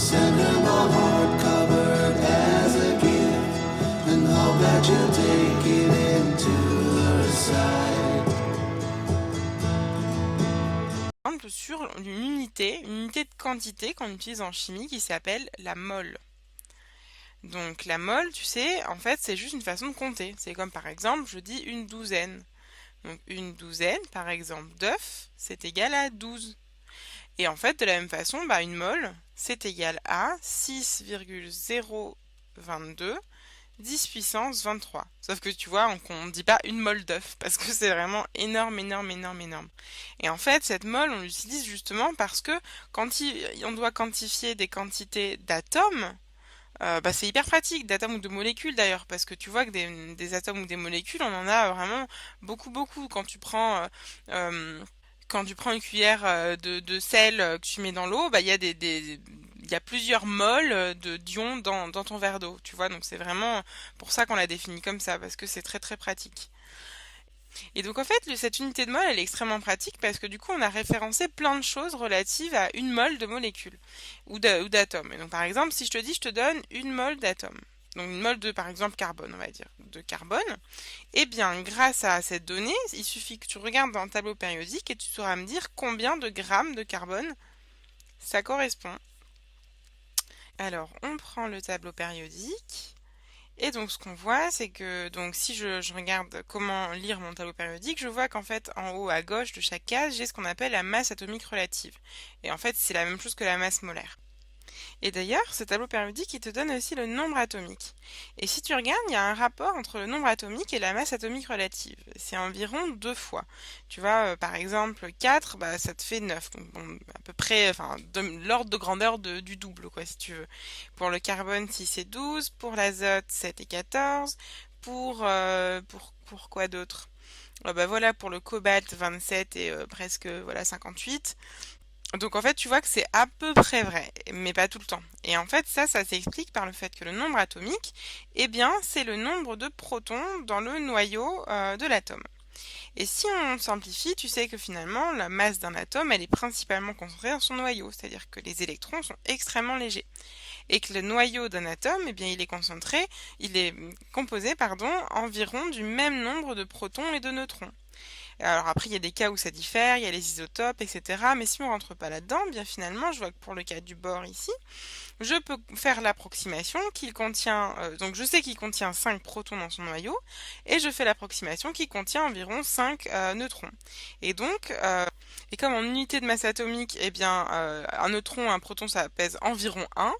Send her my heart covered as a gift, and hope that you'll take it into her side. Sur une unité de quantité qu'on utilise en chimie qui s'appelle la mole. Donc la mole, tu sais, en fait, c'est juste une façon de compter. C'est comme par exemple, je dis une douzaine. Donc une douzaine, par exemple, d'œufs, c'est égal à 12. Et en fait, de la même façon, bah, une mole, c'est égal à 6,022 10 puissance 23. Sauf que tu vois, on ne dit pas une mole d'œuf, parce que c'est vraiment énorme, énorme, énorme, énorme. Et en fait, cette mole, on l'utilise justement parce que quand on doit quantifier des quantités d'atomes, bah, c'est hyper pratique, d'atomes ou de molécules d'ailleurs, parce que tu vois que des atomes ou des molécules, on en a vraiment beaucoup, beaucoup. Euh, quand tu prends une cuillère de sel que tu mets dans l'eau, bah, il y a plusieurs moles d'ions dans ton verre d'eau, tu vois, donc c'est vraiment pour ça qu'on l'a défini comme ça, parce que c'est très très pratique. Et donc en fait, cette unité de mol, elle est extrêmement pratique parce que du coup, on a référencé plein de choses relatives à une mole de molécule ou d'atome. Et donc par exemple, si je te dis, je te donne une mole d'atome. Donc une mole de, par exemple, carbone, on va dire, de carbone. Eh bien, grâce à cette donnée, il suffit que tu regardes dans le tableau périodique et tu sauras me dire combien de grammes de carbone ça correspond. Alors, on prend le tableau périodique. Et donc ce qu'on voit, c'est que donc si je regarde comment lire mon tableau périodique, je vois qu'en fait en haut à gauche de chaque case, j'ai ce qu'on appelle la masse atomique relative. Et en fait, c'est la même chose que la masse molaire. Et d'ailleurs, ce tableau périodique, il te donne aussi le nombre atomique. Et si tu regardes, il y a un rapport entre le nombre atomique et la masse atomique relative. C'est environ 2 fois. Tu vois, par exemple, 4, bah, ça te fait 9. Donc, bon, à peu près, enfin, de l'ordre de grandeur du double, quoi, si tu veux. Pour le carbone, 6 et 12. Pour l'azote, 7 et 14. Pour quoi d'autre? Bah voilà, pour le cobalt, 27 et presque, voilà, 58. Donc en fait, tu vois que c'est à peu près vrai, mais pas tout le temps. Et en fait, ça s'explique par le fait que le nombre atomique, eh bien, c'est le nombre de protons dans le noyau de l'atome. Et si on simplifie, tu sais que finalement, la masse d'un atome, elle est principalement concentrée dans son noyau, c'est-à-dire que les électrons sont extrêmement légers. Et que le noyau d'un atome, eh bien, il est composé, pardon, environ du même nombre de protons et de neutrons. Alors après, il y a des cas où ça diffère, il y a les isotopes, etc. Mais si on rentre pas là-dedans, bien finalement, je vois que pour le cas du bore ici, je peux faire l'approximation qu'il contient, donc je sais qu'il contient 5 protons dans son noyau, et je fais l'approximation qu'il contient environ 5 neutrons. Et donc, et comme en unité de masse atomique, eh bien, un neutron, un proton, ça pèse environ 1,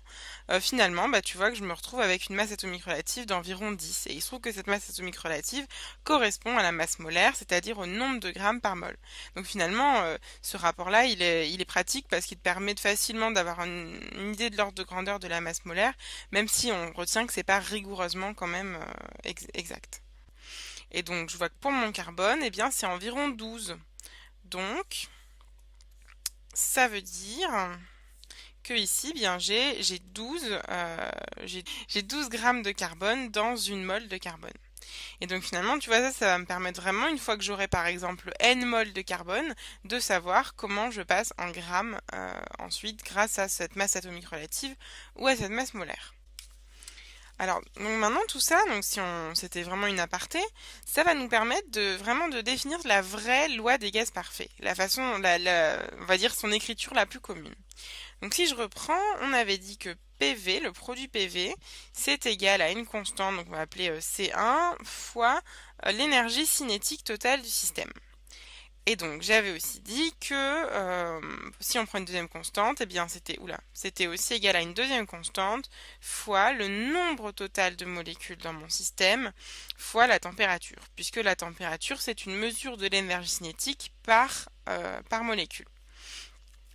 finalement, bah, tu vois que je me retrouve avec une masse atomique relative d'environ 10. Et il se trouve que cette masse atomique relative correspond à la masse molaire, c'est-à-dire au nombre de grammes par mol. Donc finalement, ce rapport-là, il est pratique parce qu'il te permet facilement d'avoir une idée de l'ordre de grandeur de la masse molaire, même si on retient que c'est pas rigoureusement quand même exact. Et donc je vois que pour mon carbone, eh bien c'est environ 12. Donc ça veut dire que ici, bien j'ai 12, j'ai 12 grammes de carbone dans une mole de carbone. Et donc finalement, tu vois, ça va me permettre vraiment, une fois que j'aurai par exemple N mol de carbone, de savoir comment je passe en grammes ensuite grâce à cette masse atomique relative ou à cette masse molaire. Alors, donc maintenant tout ça, donc si c'était vraiment une aparté, ça va nous permettre de vraiment de définir la vraie loi des gaz parfaits, la façon, on va dire son écriture la plus commune. Donc si je reprends, on avait dit que PV, le produit PV, c'est égal à une constante, donc on va appeler C1, fois l'énergie cinétique totale du système. Et donc j'avais aussi dit que si on prend une deuxième constante, eh bien c'était aussi égal à une deuxième constante fois le nombre total de molécules dans mon système fois la température, puisque la température c'est une mesure de l'énergie cinétique par molécule.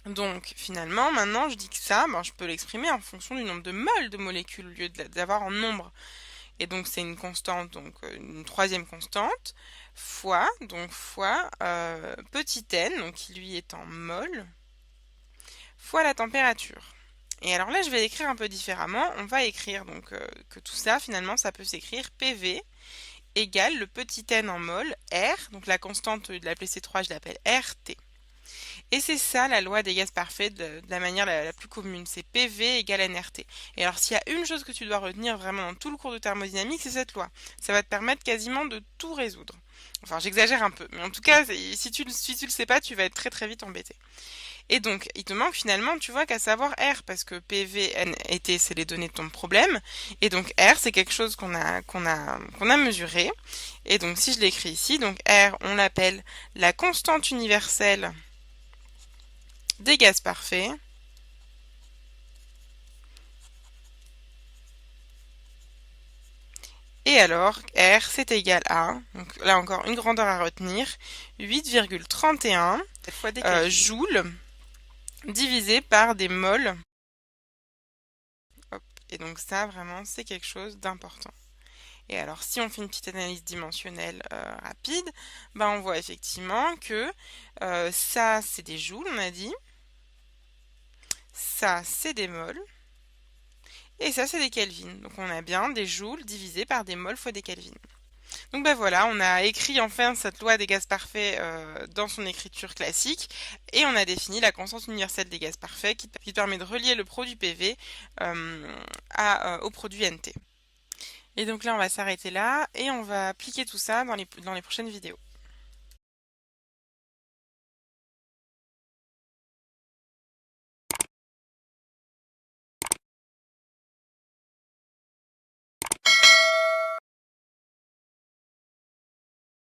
Donc finalement, maintenant je dis que ça, ben, je peux l'exprimer en fonction du nombre de moles de molécules au lieu d'avoir en nombre. Et donc c'est une constante, donc une troisième constante, fois petit n, donc qui lui est en mol, fois la température. Et alors là je vais l'écrire un peu différemment, on va écrire donc que tout ça finalement ça peut s'écrire PV égale le petit n en mol, R, donc la constante de l'appeler C3 je l'appelle RT. Et c'est ça la loi des gaz parfaits de la manière la plus commune, c'est PV égale nRT. Et alors s'il y a une chose que tu dois retenir vraiment dans tout le cours de thermodynamique, c'est cette loi. Ça va te permettre quasiment de tout résoudre. Enfin, j'exagère un peu, mais en tout cas, si tu le sais pas, tu vas être très très vite embêté. Et donc, il te manque finalement, tu vois, qu'à savoir R, parce que PV, N et T, c'est les données de ton problème. Et donc, R, c'est quelque chose qu'on a mesuré. Et donc, si je l'écris ici, donc R, on l'appelle la constante universelle des gaz parfaits. Et alors, R, c'est égal à, donc là encore, une grandeur à retenir, 8,31 cette fois des joules divisé par des moles. Hop. Et donc ça, vraiment, c'est quelque chose d'important. Et alors, si on fait une petite analyse dimensionnelle rapide, ben on voit effectivement que ça, c'est des joules, on a dit. Ça, c'est des moles. Et ça, c'est des kelvins. Donc on a bien des joules divisés par des moles fois des kelvins. Donc ben voilà, on a écrit enfin cette loi des gaz parfaits dans son écriture classique et on a défini la constante universelle des gaz parfaits qui permet de relier le produit PV au produit NT. Et donc là, on va s'arrêter là et on va appliquer tout ça dans les prochaines vidéos.